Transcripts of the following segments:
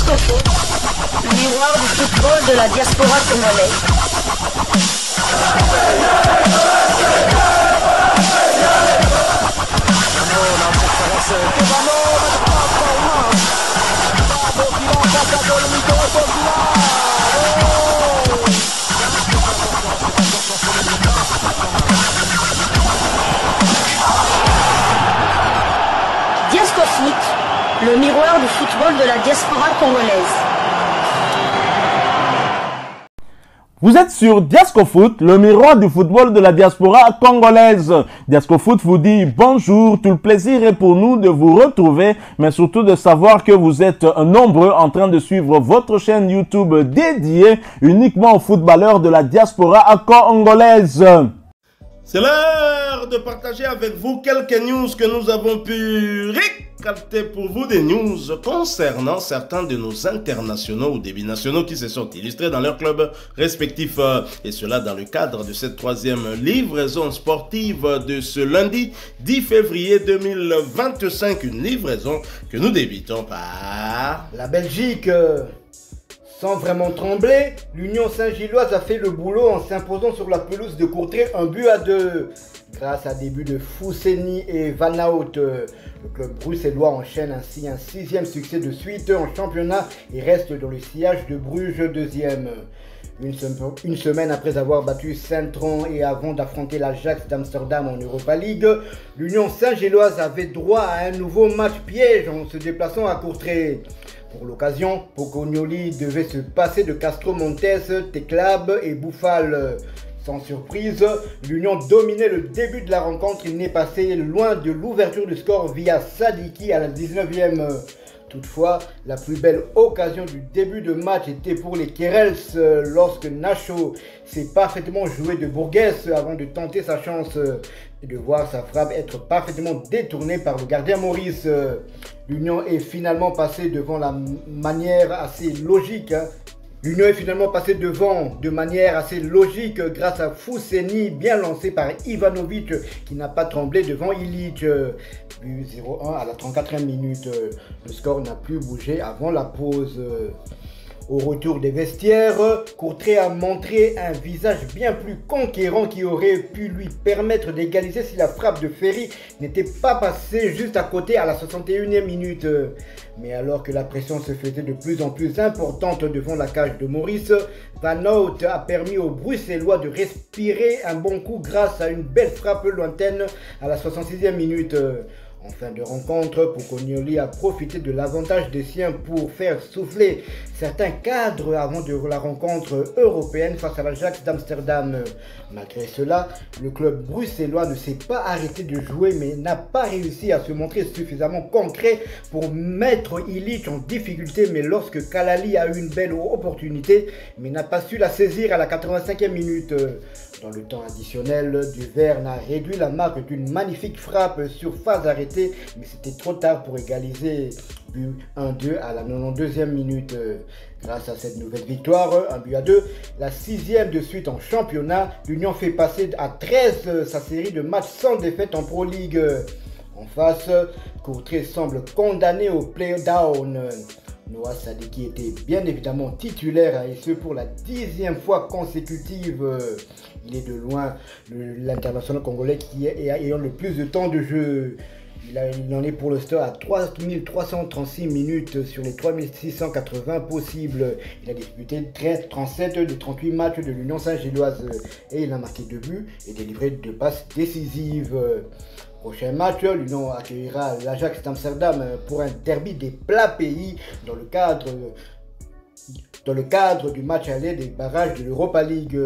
Disco Foot, le miroir du football de la diaspora congolaise. Disco Foot, le miroir du football de la diaspora congolaise. Vous êtes sur Diasco Foot, le miroir du football de la diaspora congolaise. Diasco Foot vous dit bonjour, tout le plaisir est pour nous de vous retrouver, mais surtout de savoir que vous êtes nombreux en train de suivre votre chaîne YouTube dédiée uniquement aux footballeurs de la diaspora congolaise. C'est l'heure de partager avec vous quelques news que nous avons pu récolter pour vous, des news concernant certains de nos internationaux ou des binationaux qui se sont illustrés dans leurs clubs respectifs. Et cela dans le cadre de cette troisième livraison sportive de ce lundi 10 février 2025. Une livraison que nous débutons par la Belgique. Sans vraiment trembler, l'Union Saint-Gilloise a fait le boulot en s'imposant sur la pelouse de Courtrai 1-2. Grâce à des buts de Fousseni et Van Aert, le club bruxellois enchaîne ainsi un 6e succès de suite en championnat et reste dans le sillage de Bruges 2e. Une semaine après avoir battu Saint-Tron et avant d'affronter l'Ajax d'Amsterdam en Europa League, l'Union Saint-Gilloise avait droit à un nouveau match piège en se déplaçant à Courtrai. Pour l'occasion, Pocognoli devait se passer de Castro Montes, Teclab et Bouffal. Sans surprise, l'Union dominait le début de la rencontre. Il n'est passé loin de l'ouverture du score via Sadiki à la 19e. Toutefois, la plus belle occasion du début de match était pour les Kerels lorsque Nacho s'est parfaitement joué de Bourguès avant de tenter sa chance et de voir sa frappe être parfaitement détournée par le gardien Maurice. L'Union est finalement passée devant la manière assez logique. L'Union est finalement passée devant de manière assez logique grâce à Fousseni, bien lancé par Ivanovic qui n'a pas tremblé devant Illich. But 0-1 à la 34e minute. Le score n'a plus bougé avant la pause. Au retour des vestiaires, Courtrai a montré un visage bien plus conquérant qui aurait pu lui permettre d'égaliser si la frappe de Ferry n'était pas passée juste à côté à la 61e minute. Mais alors que la pression se faisait de plus en plus importante devant la cage de Maurice, Van Aert a permis aux Bruxellois de respirer un bon coup grâce à une belle frappe lointaine à la 66e minute. En fin de rencontre, Pocognoli a profité de l'avantage des siens pour faire souffler certains cadres avant de la rencontre européenne face à l'Ajax d'Amsterdam. Malgré cela, le club bruxellois ne s'est pas arrêté de jouer mais n'a pas réussi à se montrer suffisamment concret pour mettre Illich en difficulté. Mais lorsque Kalali a eu une belle opportunité, mais n'a pas su la saisir à la 85e minute. Dans le temps additionnel, Duverne a réduit la marque d'une magnifique frappe sur phase arrêtée, mais c'était trop tard pour égaliser. But 1-2 à la 92e minute. Grâce à cette nouvelle victoire, 1-2, la 6e de suite en championnat, l'Union fait passer à 13 sa série de matchs sans défaite en Pro League. En face, Courtrai semble condamné au play-down. Noah Sadiki était bien évidemment titulaire et ce pour la 10e fois consécutive. Il est de loin l'international congolais qui ayant le plus de temps de jeu. Il en est pour le score à 3336 minutes sur les 3680 possibles. Il a disputé 37 des 38 matchs de l'Union Saint-Gilloise et il a marqué 2 buts et délivré 2 passes décisives. Prochain match, l'Union accueillera l'Ajax d'Amsterdam pour un derby des plats pays dans le cadre du match aller des barrages de l'Europa League.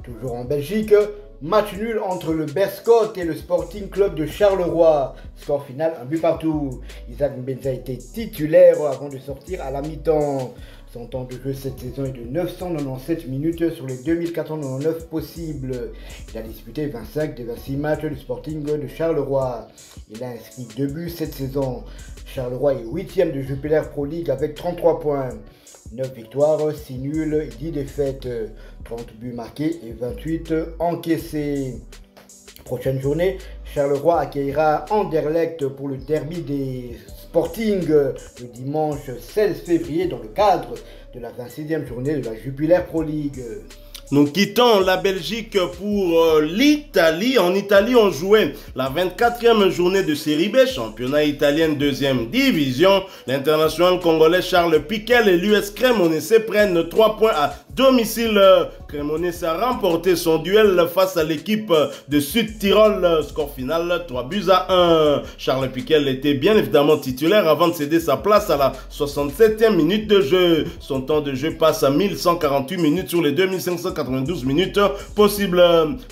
Toujours en Belgique, match nul entre le Berscott et le Sporting Club de Charleroi. Score final, 1 but partout. Isaac Mbenza était titulaire avant de sortir à la mi-temps. Son temps de jeu cette saison est de 997 minutes sur les 2499 possibles. Il a disputé 25 des 26 matchs du Sporting de Charleroi. Il a inscrit 2 buts cette saison. Charleroi est 8e de Jupiler Pro League avec 33 points. 9 victoires, 6 nuls et 10 défaites. 30 buts marqués et 28 encaissés. Prochaine journée, Charleroi accueillera Anderlecht pour le derby des Sporting le dimanche 16 février dans le cadre de la 26e journée de la Jupiler Pro League. Nous quittons la Belgique pour l'Italie. En Italie, on jouait la 24e journée de Série B, championnat italien 2e division. L'international congolais Charles Piquel et l'US Cremonese prennent 3 points à domicile. Cremonese a remporté son duel face à l'équipe de Sud-Tyrol. Score final 3-1. Charles Piquel était bien évidemment titulaire avant de céder sa place à la 67e minute de jeu. Son temps de jeu passe à 1148 minutes sur les 2592 minutes possibles.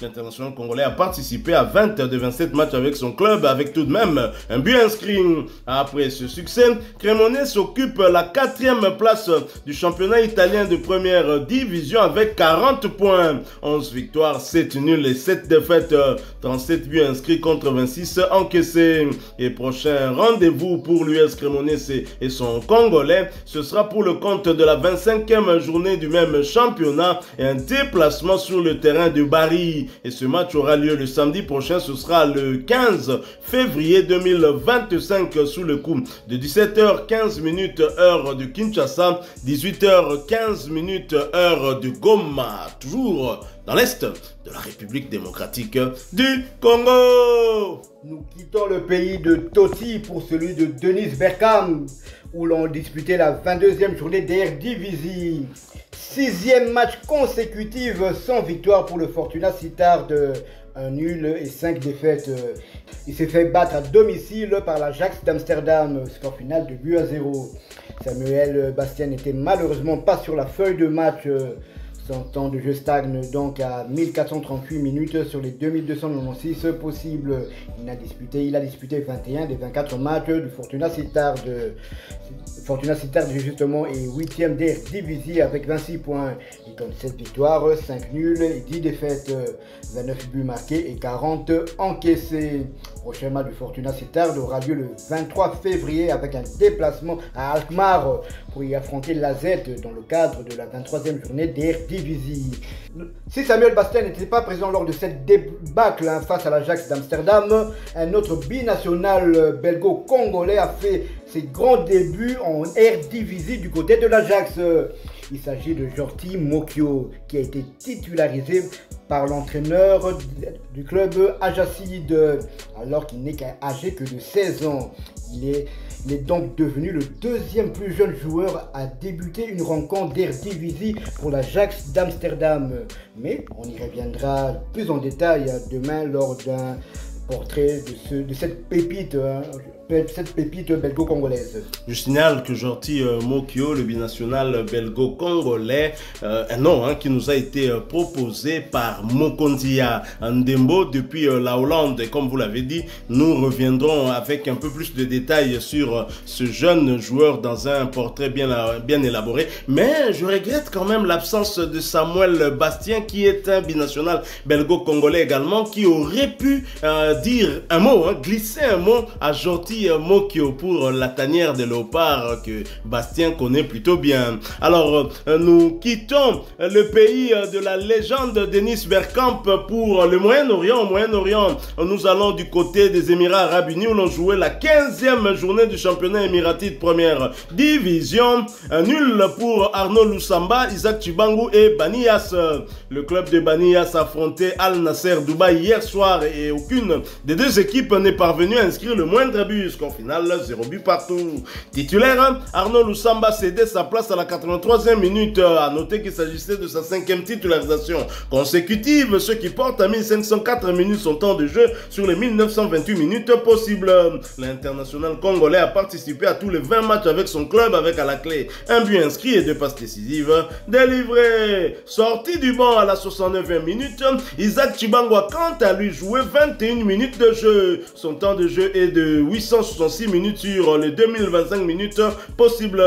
L'international congolais a participé à 20 de 27 matchs avec son club, avec tout de même un but inscrit. Après ce succès, Cremonese occupe la 4e place du championnat italien de première division avec 40 points, 11 victoires, 7 nuls et 7 défaites, 37 buts inscrits contre 26 encaissés. Et prochain rendez-vous pour l'US Cremonese et son Congolais, ce sera pour le compte de la 25e journée du même championnat et un déplacement sur le terrain de Bari. Et ce match aura lieu le samedi prochain, ce sera le 15 février 2025 sous le coup de 17h15 heure de Kinshasa, 18h15 heure de Goma, toujours dans l'est de la République démocratique du Congo. Nous quittons le pays de Totti pour celui de Dennis Bergkamp, où l'on disputait la 22e journée d'Eredivisie. 6e match consécutif sans victoire pour le Fortuna Sittard, un nul et 5 défaites. Il s'est fait battre à domicile par l'Ajax d'Amsterdam, score final de 2-0. Samuel Bastien n'était malheureusement pas sur la feuille de match. Son temps de jeu stagne donc à 1438 minutes sur les 2296 possibles. Il a disputé 21 des 24 matchs du Fortuna Sittard. Fortuna Sittard justement est 8e d'Eredivisie avec 26 points. Il compte 7 victoires, 5 nuls et 10 défaites, 29 buts marqués et 40 encaissés. Prochain match du Fortuna Sittard aura lieu le 23 février avec un déplacement à Alkmaar pour y affronter l'AZ dans le cadre de la 23e journée d'Eredivisie. Si Samuel Bastien n'était pas présent lors de cette débâcle face à l'Ajax d'Amsterdam, un autre binational belgo-congolais a fait ses grands débuts en Eredivisie du côté de l'Ajax. Il s'agit de Jordi Mokio qui a été titularisé par l'entraîneur du club Ajaxide alors qu'il n'est âgé que de 16 ans. Il est donc devenu le 2e plus jeune joueur à débuter une rencontre d'Eredivisie pour l'Ajax d'Amsterdam. Mais on y reviendra plus en détail demain lors d'un portrait de cette pépite belgo-congolaise. Je signale que Jordi Mokio, le binational belgo-congolais, un nom qui nous a été proposé par Mokondia Ndembo depuis la Hollande. Et comme vous l'avez dit, nous reviendrons avec un peu plus de détails sur ce jeune joueur dans un portrait bien élaboré. Mais je regrette quand même l'absence de Samuel Bastien, qui est un binational belgo-congolais également, qui aurait pu dire un mot, glisser un mot à Jordi Mokio pour la tanière de léopard que Bastien connaît plutôt bien. Alors, nous quittons le pays de la légende Dennis Bergkamp pour le Moyen-Orient. Au Moyen-Orient, nous allons du côté des Émirats Arabes Unis où l'on jouait la 15e journée du championnat émirati de première division. Un nul pour Arnaud Loussamba, Isaac Chibangu et Baniyas. Le club de Baniyas affrontait Al Nasser Dubaï hier soir et aucune des deux équipes n'est parvenue à inscrire le moindre but. Score final 0 but partout. Titulaire, Arnaud Loussamba cédait sa place à la 83e minute. A noter qu'il s'agissait de sa 5e titularisation consécutive, ce qui porte à 1504 minutes son temps de jeu sur les 1928 minutes possibles. L'international congolais a participé à tous les 20 matchs avec son club avec à la clé un but inscrit et 2 passes décisives délivrées. Sorti du banc à la 69e minute, Isaac Chibangu a quant à lui joué 21 minutes minutes de jeu. Son temps de jeu est de 866 minutes sur les 2025 minutes possibles.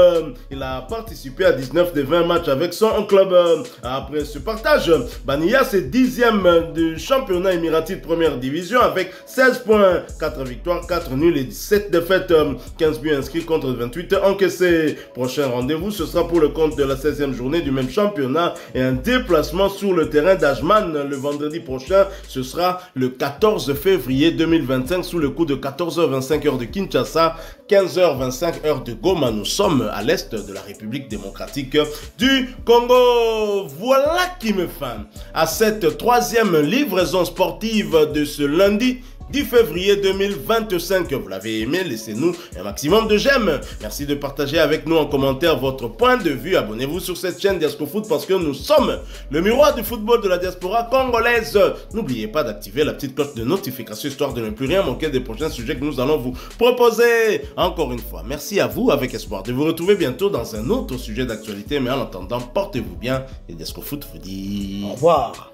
Il a participé à 19 des 20 matchs avec son club. Après ce partage, Bania c'est 10e du championnat émirati de première division avec 16 points, 4 victoires, 4 nuls et 17 défaites, 15 buts inscrits contre 28 encaissés. Prochain rendez-vous, ce sera pour le compte de la 16e journée du même championnat et un déplacement sur le terrain d'Ajman le vendredi prochain. Ce sera le 14 février 2025 sous le coup de 14h25 heure de Kinshasa, 15h25 heure de Goma. Nous sommes à l'est de la République démocratique du Congo. Voilà qui me fait à cette troisième livraison sportive de ce lundi 10 février 2025. Vous l'avez aimé, laissez-nous un maximum de j'aime. Merci de partager avec nous en commentaire votre point de vue. Abonnez-vous sur cette chaîne Diascofoot parce que nous sommes le miroir du football de la diaspora congolaise. N'oubliez pas d'activer la petite cloche de notification histoire de ne plus rien manquer des prochains sujets que nous allons vous proposer. Encore une fois, merci à vous avec espoir de vous retrouver bientôt dans un autre sujet d'actualité. Mais en attendant, portez-vous bien et Diascofoot vous dit au revoir.